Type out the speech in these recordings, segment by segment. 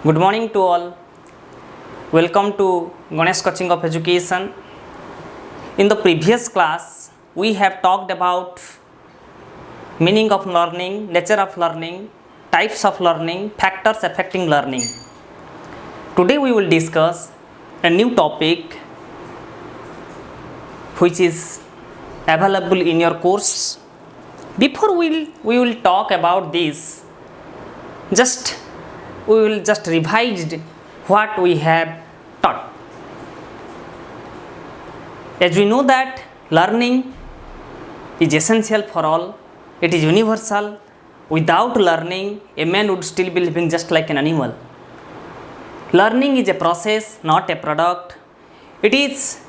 Good morning to all. Welcome to GANESH coaching of education. In the previous class, we have talked about meaning of learning, nature of learning, types of learning, factors affecting learning. Today we will discuss a new topic which is available in your course. Before we will talk about this, we will just revise what we have taught. As we know that learning is essential for all, it is universal. Without learning, a man would still be living just like an animal. Learning is a process, not a product. It is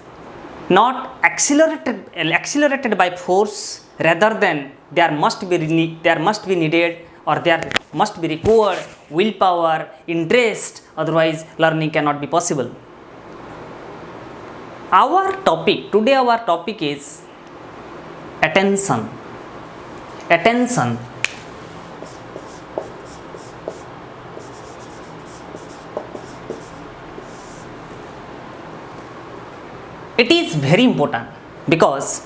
not accelerated by force, rather than there must be needed, or there must be required willpower, interest, otherwise learning cannot be possible. Our topic is attention. Attention. It is very important because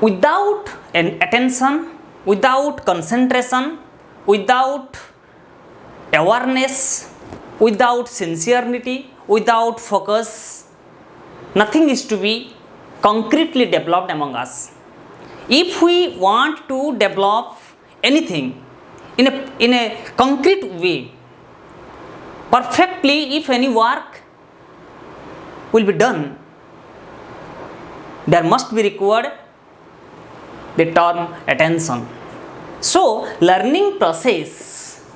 without an attention, without concentration, without awareness, without sincerity, without focus, nothing is to be concretely developed among us. If we want to develop anything in a concrete way, perfectly, if any work will be done, there must be required the term attention. So, learning process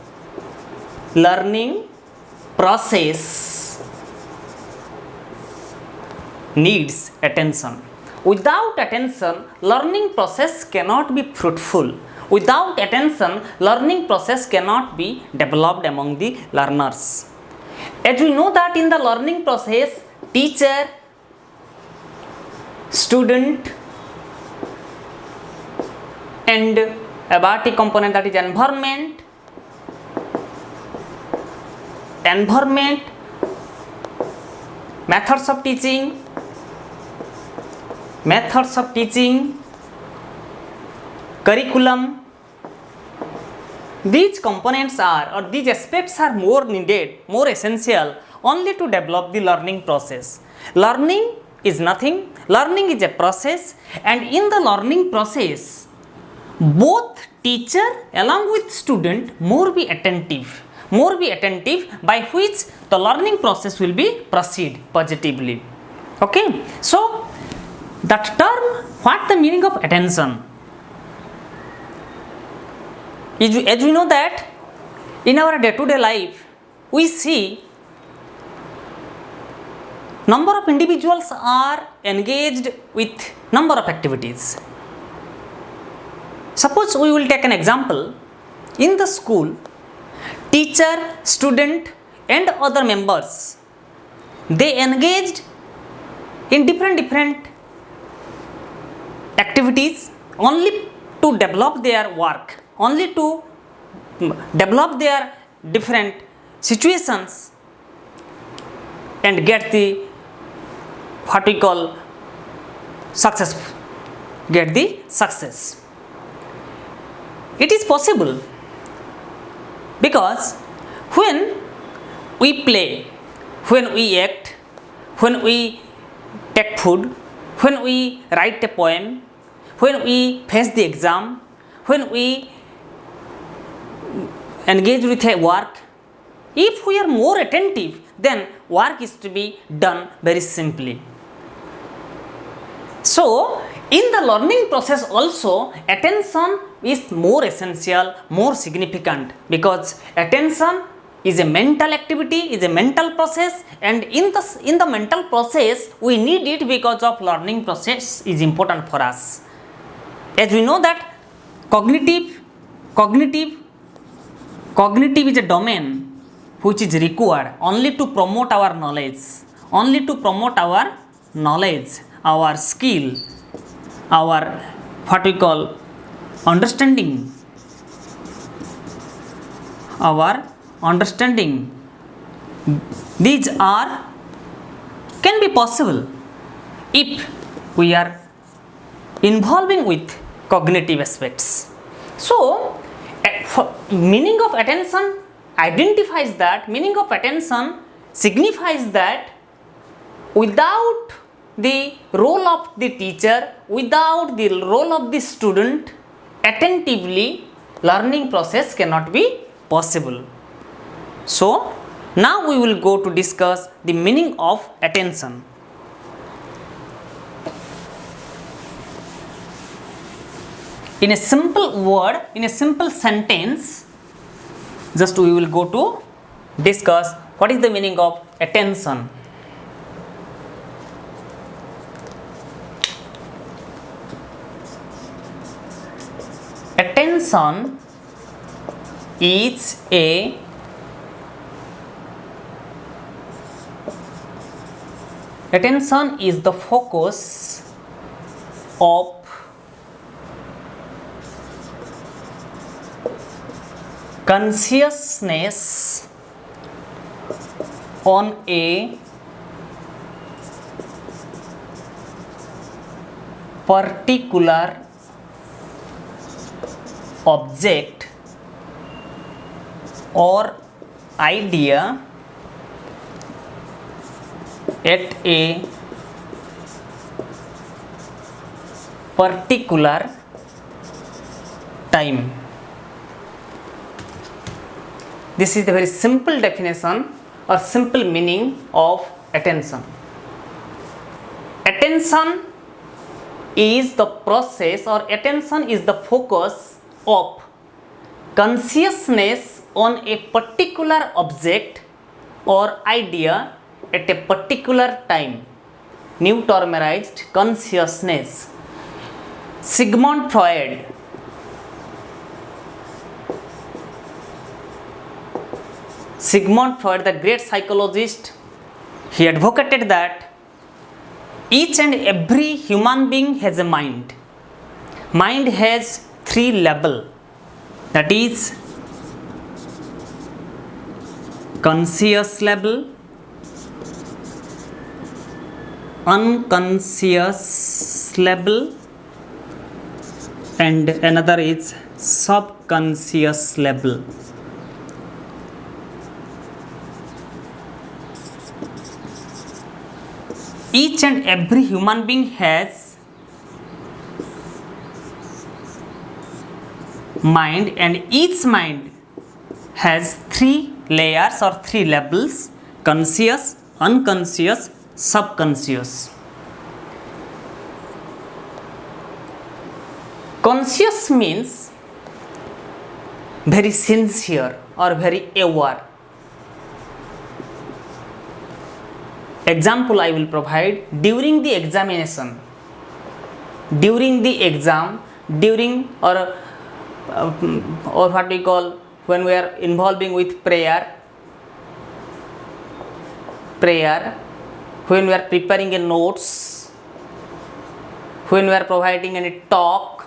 needs attention. Without attention, learning process cannot be fruitful. Without attention, learning process cannot be developed among the learners. As we know that in the learning process, teacher, student, and a body component, that is environment, methods of teaching, curriculum. These components or these aspects are more needed, more essential only to develop the learning process. Learning is nothing. Learning is a process, and in the learning process, both teacher along with student more be attentive, by which the learning process will be proceed positively. Okay, so that term, what the meaning of attention? As we know that in our day-to-day life, we see number of individuals are engaged with number of activities. Suppose we will take an example. In the school, teacher, student and other members, they engaged in different activities only to develop their work, only to develop their different situations and get the what we call success. It is possible because when we play, when we act, when we take food, when we write a poem, when we face the exam, when we engage with a work, if we are more attentive, then work is to be done very simply. So, in the learning process also, attention is more essential, more significant, because attention is a mental activity, is a mental process, and in the mental process we need it because of learning process is important for us. As we know that cognitive is a domain which is required only to promote our knowledge, our skill, our what we call understanding, our understanding. These are can be possible if we are involving with cognitive aspects. So meaning of attention identifies that, meaning of attention signifies that without the role of the teacher, without the role of the student attentively, learning process cannot be possible. So now we will go to discuss the meaning of attention. In a simple word, in a simple sentence, just we will go to discuss what is the meaning of attention. Attention is a attention is the focus of consciousness on a particular object or idea at a particular time. This is the very simple definition or simple meaning of attention. Attention is the process, or attention is the focus of consciousness on a particular object or idea at a particular time. New terminologized consciousness. Sigmund Freud Sigmund Freud, the great psychologist, he advocated that each and every human being has a mind. Mind has three levels, that is conscious level, unconscious level, and another is subconscious level. Each and every human being has mind, and each mind has three layers or three levels: conscious, unconscious, subconscious. Conscious means very sincere or very aware. Example I will provide: during the examination, during the exam, during or what we call when we are involving with prayer, when we are preparing a notes, when we are providing any talk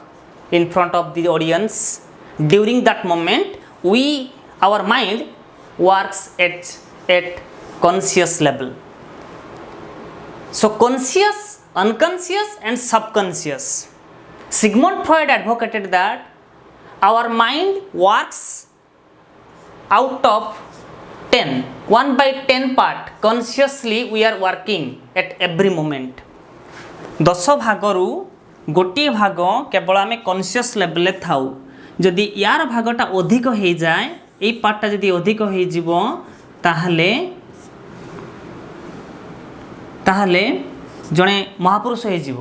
in front of the audience, during that moment our mind works at conscious level. So conscious, unconscious and subconscious. Sigmund Freud advocated that our mind works out of 10, 1/10 part. Consciously we are working at every moment. 10 ଭାଗରୁ ଗୋଟିଏ ଭାଗ କେବଳ ଆମେ conscious ଲେଭେଲରେ ଥାଉ। ଯଦି ୟାର ଭାଗଟା ଅଧିକ ହେଇଯାଏ, ଏଇ ପାର୍ଟଟା ଯଦି ଅଧିକ ହେଇଯିବ, ତାହେଲେ ଜଣେ ମହାପୁରୁଷ ହେଇଯିବ।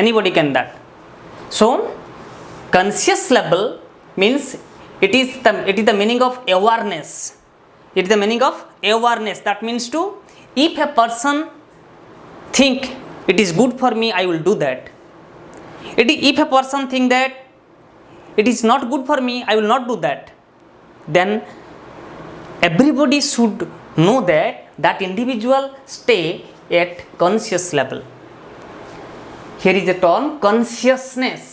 Anybody can that. So conscious level means it is the meaning of awareness. It is the meaning of awareness. That means to, if a person think it is good for me, I will do that. If a person think that it is not good for me, I will not do that. Then everybody should know that that individual stay at conscious level. Here is a term consciousness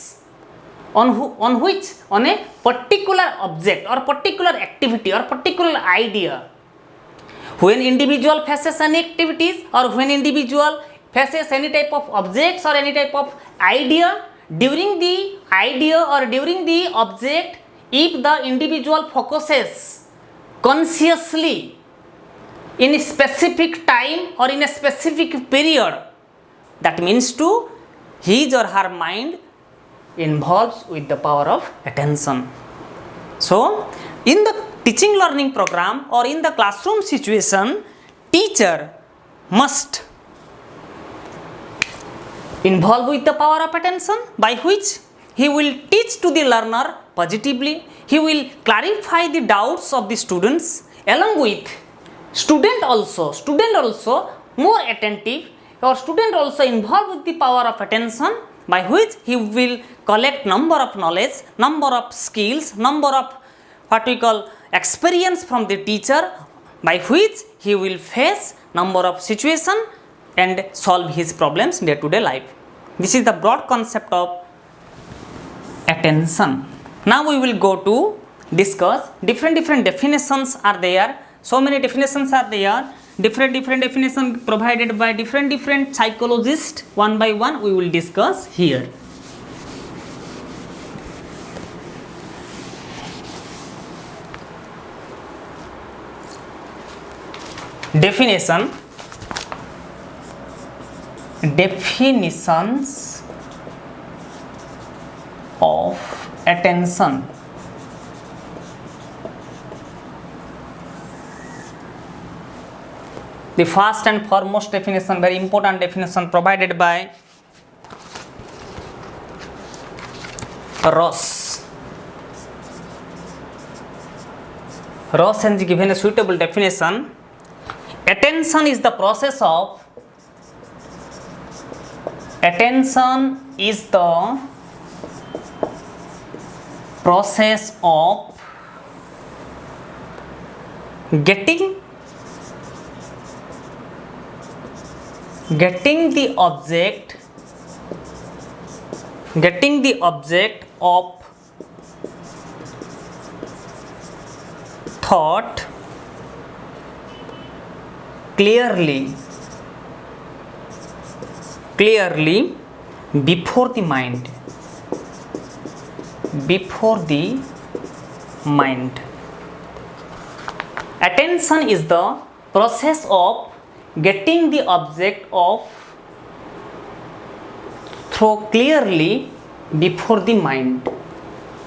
on a particular object or particular activity or particular idea. When individual faces any activities or when individual faces any type of objects or any type of idea, during the idea or during the object, if the individual focuses consciously in a specific time or in a specific period, that means to his or her mind involves with the power of attention. So, in the teaching learning program or in the classroom situation, teacher must involve with the power of attention, by which he will teach to the learner positively, he will clarify the doubts of the students, along with student also more attentive, or student also involved with the power of attention, by which he will collect number of knowledge, number of skills, number of what we call experience from the teacher, by which he will face number of situation and solve his problems day to day life. This is the broad concept of attention. Now we will go to discuss different definitions are there. So many definitions are there. Different definitions provided by different psychologists. One by one we will discuss here. Definitions of attention. The first and foremost definition, very important definition provided by Ross. Ross has given a suitable definition. Attention is the process of getting the object of thought clearly before the mind. Attention is the process of getting the object of thought clearly before the mind.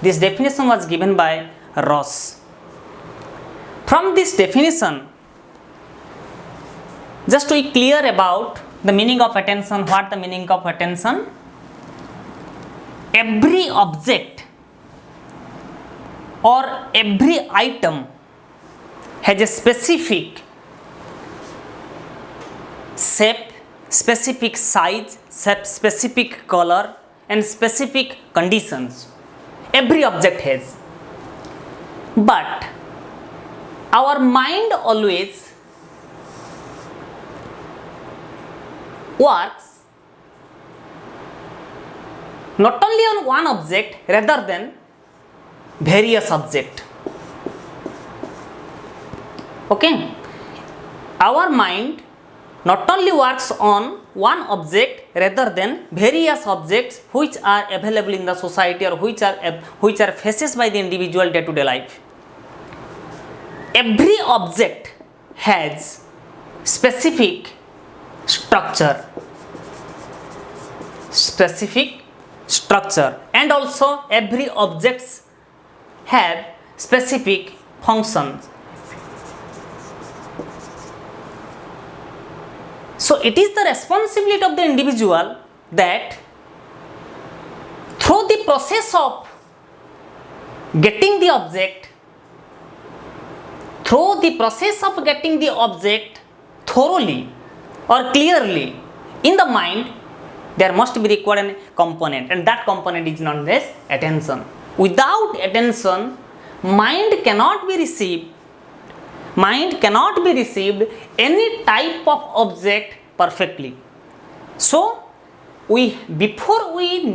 This definition was given by Ross. From this definition, just to be clear about the meaning of attention, what the meaning of attention? Every object or every item has a specific shape, specific size, specific color and specific conditions. Every object has. But our mind always works not only on one object rather than various objects. Okay? Our mind not only works on one object rather than various objects which are available in the society or which are faces by the individual day to day life. Every object has specific structure and also every objects have specific functions. So it is the responsibility of the individual that through the process of getting the object thoroughly or clearly in the mind, there must be required a component, and that component is known as attention. Without attention, mind cannot be received any type of object perfectly. So before we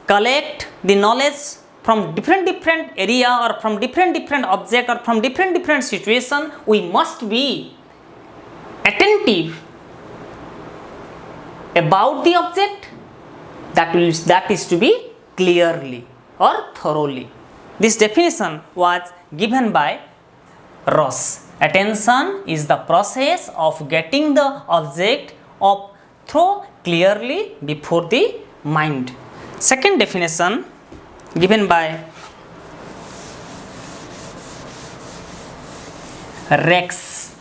collect the knowledge from different area or from different object or from different situation, we must be attentive about the object, that is to be clearly or thoroughly. This definition was given by Ross. Attention is the process of getting the object of through clearly before the mind. Second definition given by Rex.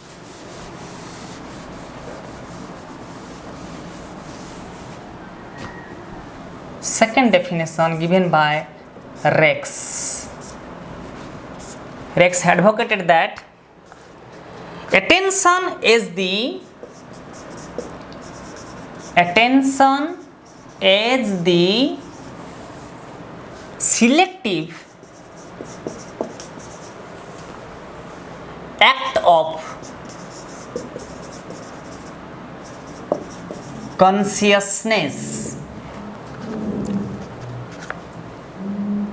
Second definition given by Rex. Rex advocated that attention is the selective act of consciousness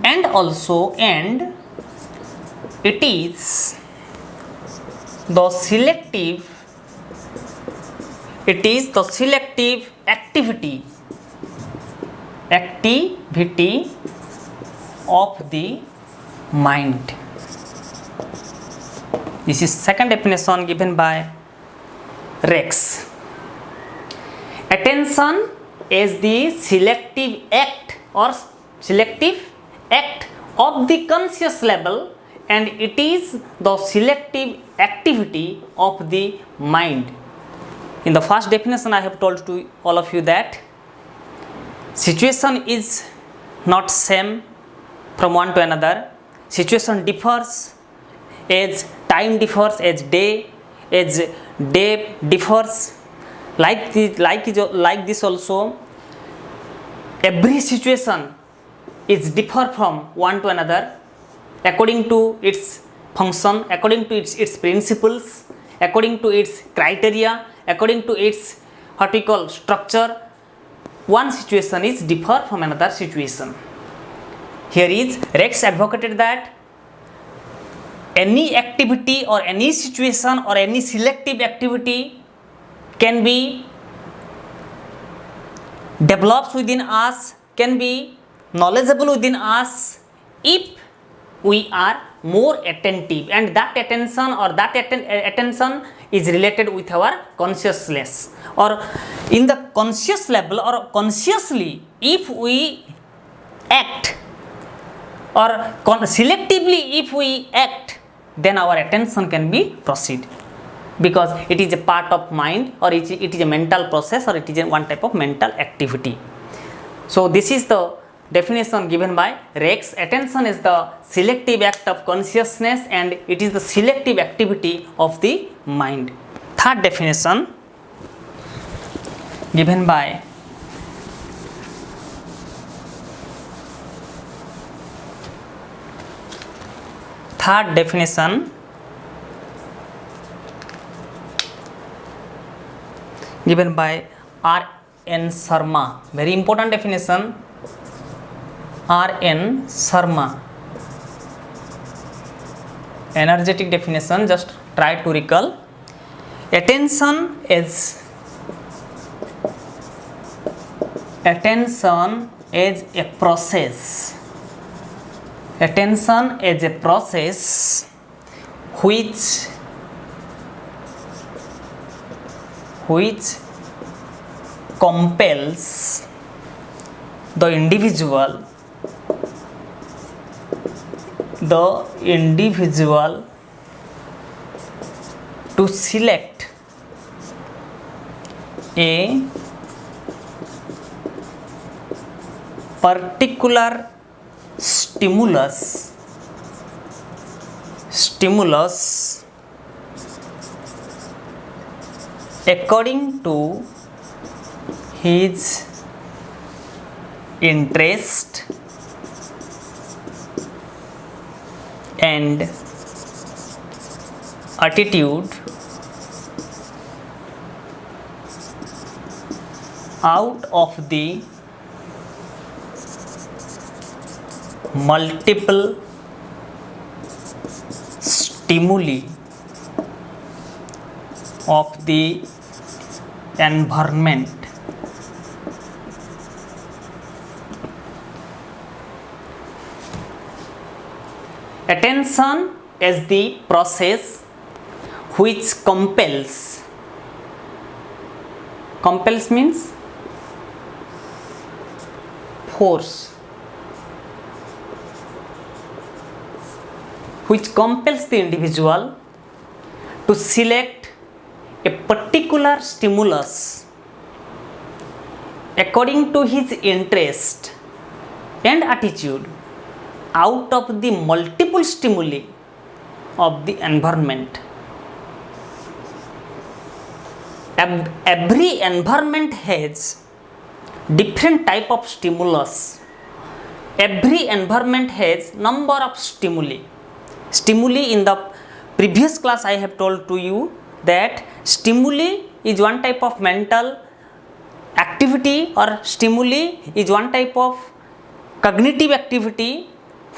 and it is the selective activity of the mind. This is second definition given by Rex. Attention is the selective act of the conscious level, and it is the selective activity of the mind. In the first definition, I have told to all of you that situation is not same from one to another. Situation differs as time differs, as day differs. Like this also, every situation is differ from one to another according to its function, according to its principles, according to its criteria, according to its what we call structure. One situation is differ from another situation. Here is Rex advocated that any activity or any situation or any selective activity can be developed within us, can be knowledgeable within us if we are more attentive, and that attention or that attention is related with our consciousness, or in the conscious level or consciously if we act, or selectively if we act, then our attention can be proceed, because it is a part of mind, or it is a mental process, or it is a one type of mental activity. So this is the definition given by Rex. Attention is the selective act of consciousness, and it is the selective activity of the mind. Third definition given by R.N. Sharma. Very important definition. R.N. Sharma. Energetic definition, just try to recall. Attention is a process. Attention is a process which compels the individual to select a particular stimulus according to his interest and attitude out of the multiple stimuli of the environment. Attention is the process which compels means force, which compels the individual to select a particular stimulus according to his interest and attitude out of the multiple stimuli of the environment. Every environment has different type of stimulus. Every environment has number of stimuli. In the previous class I have told to you that stimuli is one type of mental activity, or stimuli is one type of cognitive activity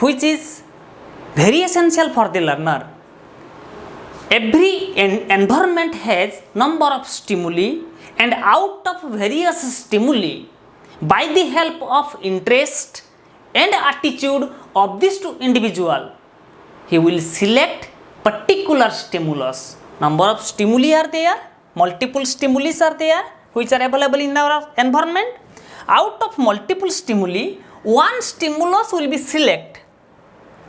which is very essential for the learner. Every environment has number of stimuli, and out of various stimuli, by the help of interest and attitude of this individual, he will select particular stimulus. Number of stimuli are there, multiple stimuli are there which are available in our environment. Out of multiple stimuli, one stimulus will be selected,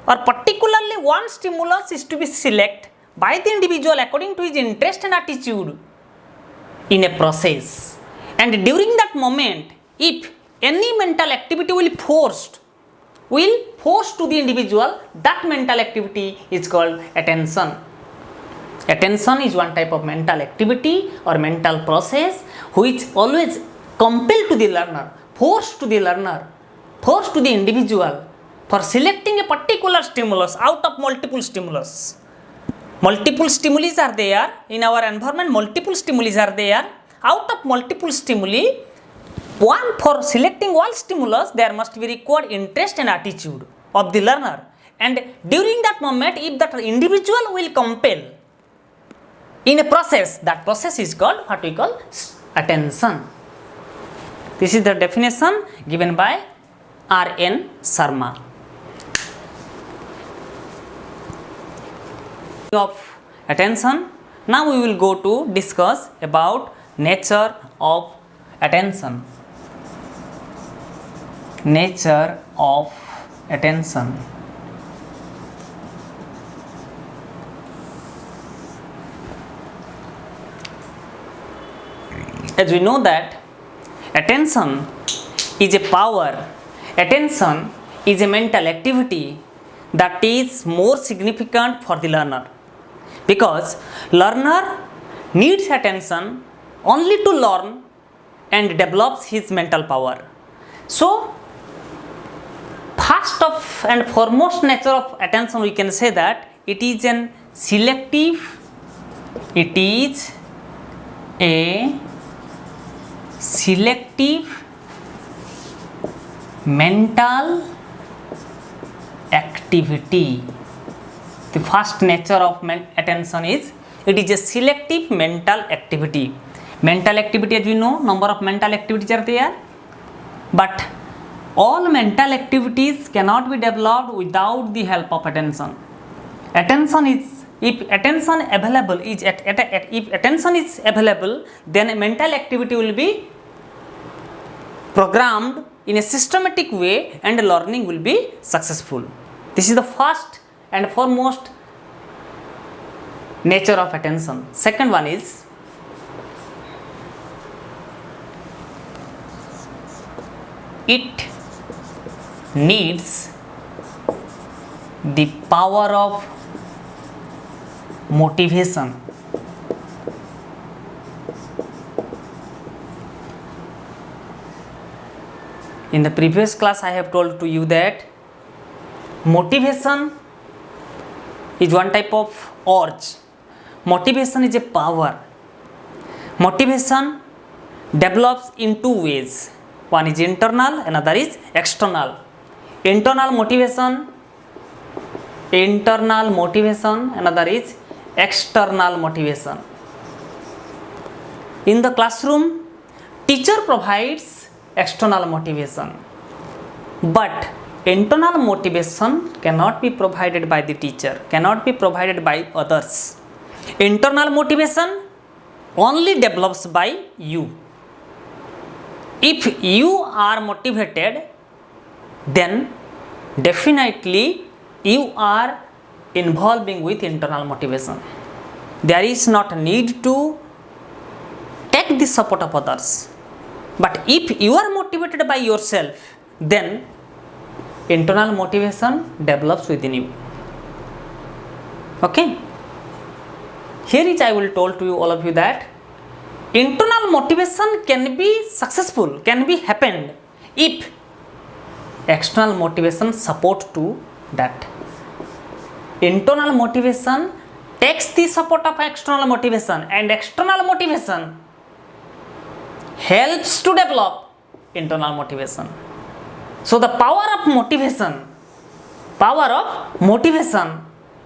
or particularly one stimulus is to be selected by the individual according to his interest and attitude in a process. And during that moment, if any mental activity will force to the individual, that mental activity is called attention. Attention is one type of mental activity or mental process which always compel to the learner, force to the individual for selecting a particular stimulus out of multiple stimulus. Multiple stimuli are there in our environment, multiple stimuli are there. Out of multiple stimuli, for selecting one stimulus, there must be required interest and attitude of the learner. And during that moment, if that individual will compel in a process, that process is called what we call attention. This is the definition given by R.N. Sharma. Of attention. Now we will go to discuss about nature of attention. Nature of attention. As we know that attention is a power, attention is a mental activity that is more significant for the learner, because learner needs attention only to learn and develops his mental power. So first of and foremost nature of attention, we can say that it is a selective mental activity. The first nature of attention is it is a selective mental activity. Mental activity, as we know, number of mental activities are there, but all mental activities cannot be developed without the help of attention. If attention is available, then a mental activity will be programmed in a systematic way and learning will be successful. This is the first and foremost nature of attention. Second one is it needs the power of motivation. In the previous class I have told to you that motivation is one type of urge. Motivation is a power. Motivation develops in two ways. One is internal, another is external. internal motivation, another is external motivation. In the classroom, teacher provides external motivation, but internal motivation cannot be provided by the teacher, cannot be provided by others. Internal motivation only develops by you. If you are motivated, then definitely you are involving with internal motivation. There is not need to take the support of others. But if you are motivated by yourself, then internal motivation develops within you. Okay? Here is I will told to you, all of you, that internal motivation can be successful, can be happened if external motivation support to that. Internal motivation takes the support of external motivation, and external motivation helps to develop internal motivation. So the power of motivation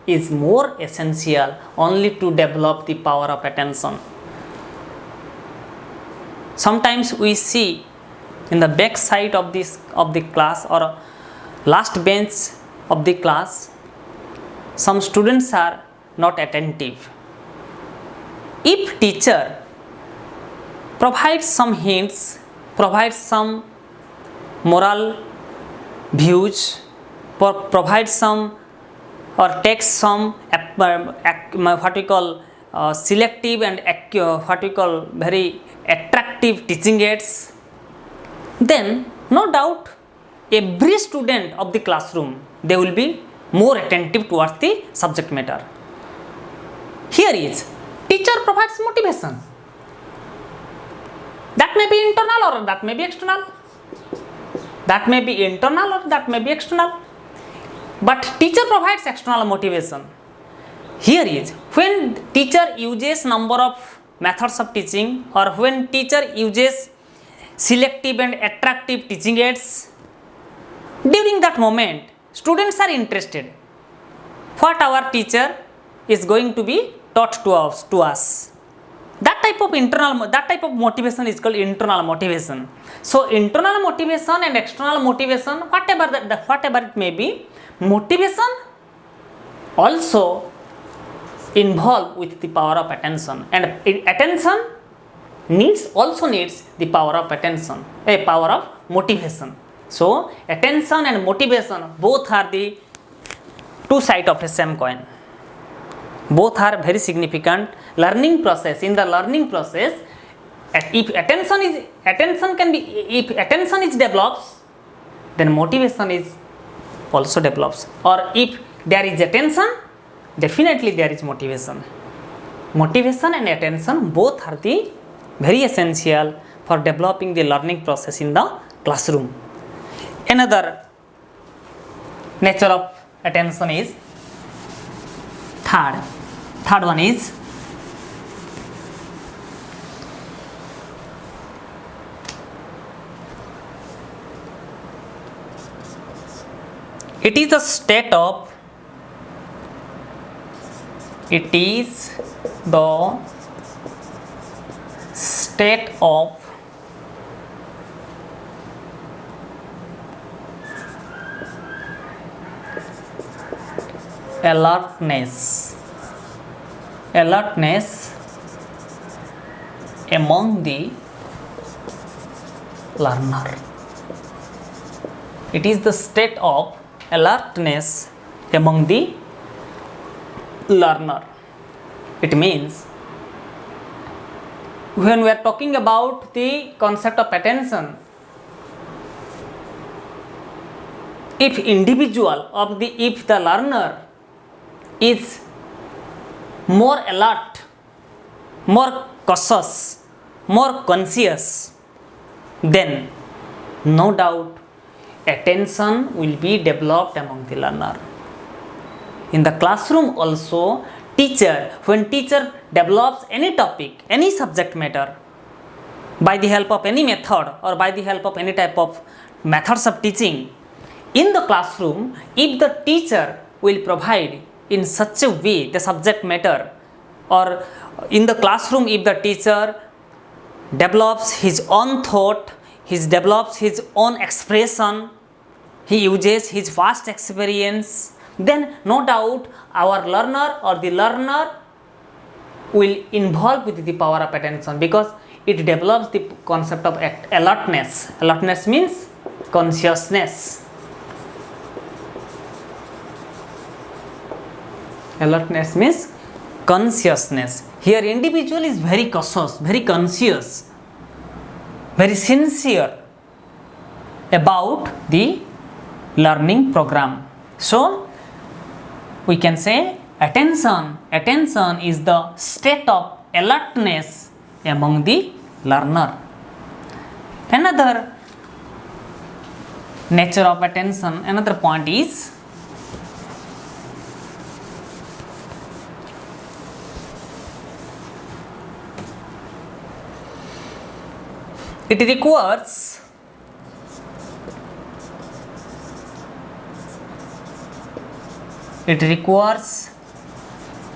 is more essential only to develop the power of attention. Sometimes we see in the back side of the class or last bench of the class, some students are not attentive. If teacher provides some hints, provides some moral views, provides some or takes some what we call selective and what we call very attractive teaching aids, then no doubt every student of the classroom, they will be more attentive towards the subject matter. Here is teacher provides motivation. That may be internal or that may be external. That may be internal or that may be external. But teacher provides external motivation. Here is when teacher uses number of methods of teaching, or when teacher uses selective and attractive teaching aids, during that moment students are interested what our teacher is going to be taught to us. That type of motivation is called internal motivation. So internal motivation and external motivation, whatever it may be, motivation also involved with the power of attention, and attention also needs the power of attention, a power of motivation. So attention and motivation both are the two sides of the same coin. Both are very significant. Learning process, in the learning process, if attention is develops, then motivation is also develops. Or if there is attention, definitely there is motivation. Motivation and attention both are the very essential for developing the learning process in the classroom. Another nature of attention is third one is it is the state of alertness among the learner. It is the state of alertness among the learner. It means when we are talking about the concept of attention, if the learner is more alert, more cautious, more conscious, then no doubt attention will be developed among the learner. In the classroom also, when teacher develops any topic, any subject matter, by the help of any method or by the help of any type of methods of teaching, in the classroom, if the teacher will provide in such a way the subject matter, or in the classroom if the teacher develops his own thought, he develops his own expression, he uses his vast experience, then no doubt our learner or the learner will involve with the power of attention, because it develops the concept of alertness. Alertness means consciousness. Alertness means consciousness. Here individual is very cautious, very conscious, very sincere about the learning program. So we can say attention is the state of alertness among the learner. Another nature of attention, another point is it requires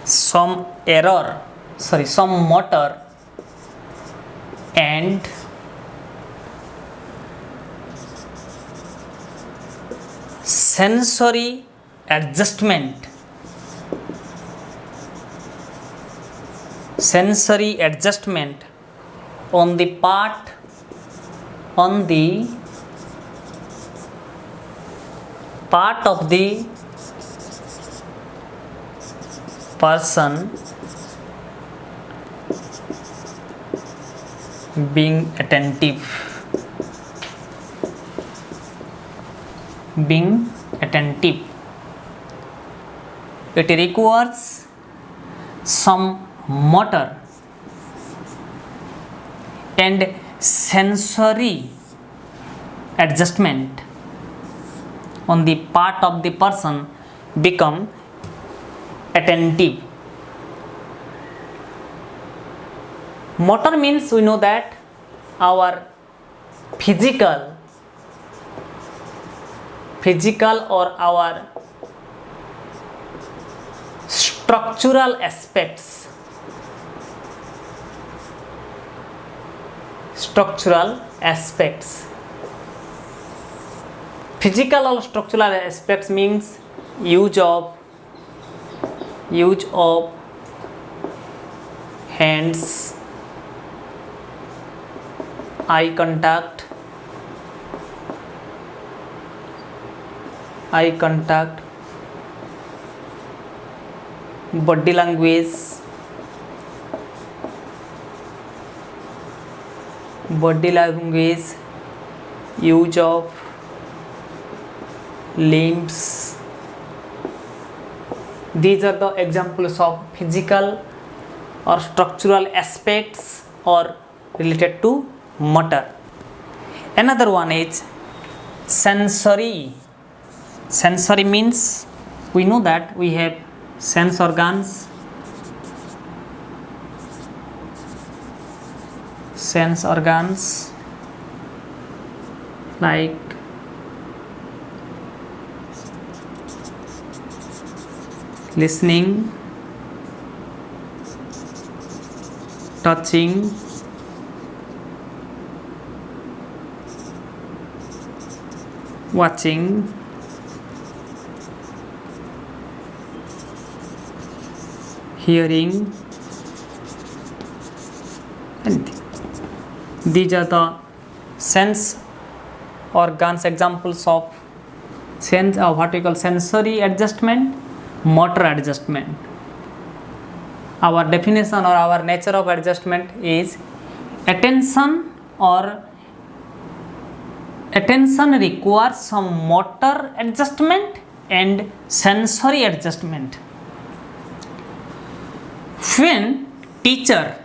some motor and sensory adjustment. On the part of the person being attentive. It requires some motor and sensory adjustment on the part of the person become attentive. Motor means we know that our physical or our structural aspects. Physical or structural aspects means use of hands, eye contact, body language, use of limbs. These are the examples of physical or structural aspects or related to motor. Another one is sensory. Sensory means we know that we have sense organs, like listening, touching, watching, hearing, and these are the sense organs, examples of what we call sensory adjustment, motor adjustment. Our definition or our nature of adjustment is attention requires some motor adjustment and sensory adjustment. When teacher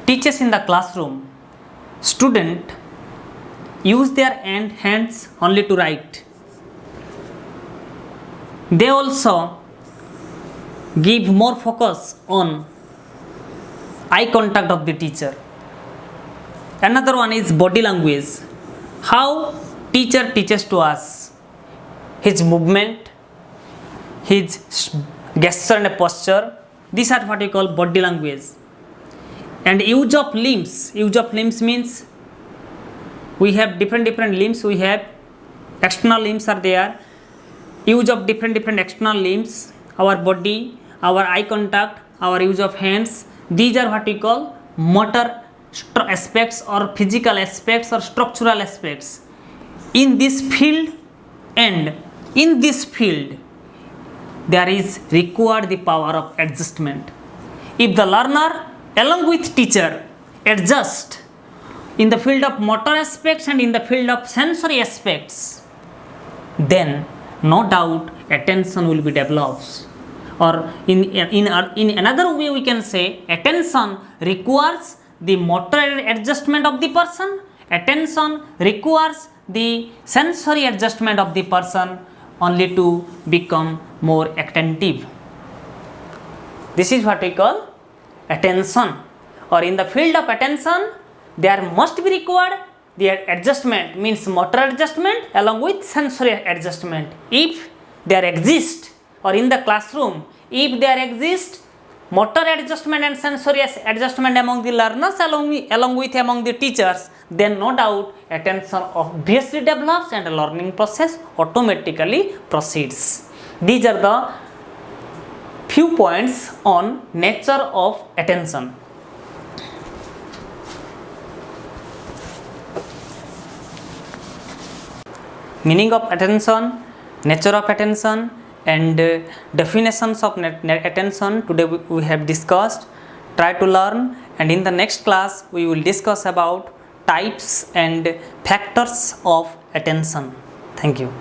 teaches in the classroom, student use their hands only to write. They also give more focus on eye contact of the teacher. Another one is body language. How teacher teaches to us. his movement, his gesture and posture. These are what we call body language. And use of limbs. Use of limbs means we have different limbs. We have external limbs are there. Use of different external limbs. Our body, our eye contact, our use of hands. These are what we call motor aspects or physical aspects or structural aspects. In this field and in this field, there is required the power of adjustment. If the learner along with teacher adjust in the field of motor aspects and in the field of sensory aspects, then no doubt attention will be developed. Or in another way we can say attention requires the motor adjustment of the person, attention requires the sensory adjustment of the person only to become more attentive. This is what we call attention. Or in the field of attention, there must be required the adjustment, means motor adjustment along with sensory adjustment. If there exist, or in the classroom, if there exist motor adjustment and sensory adjustment among the learners along with among the teachers, then no doubt attention obviously develops and learning process automatically proceeds. These are the few points on nature of attention. Meaning of attention, nature of attention, and definitions of attention today we have discussed. Try to learn, and in the next class we will discuss about types and factors of attention. Thank you.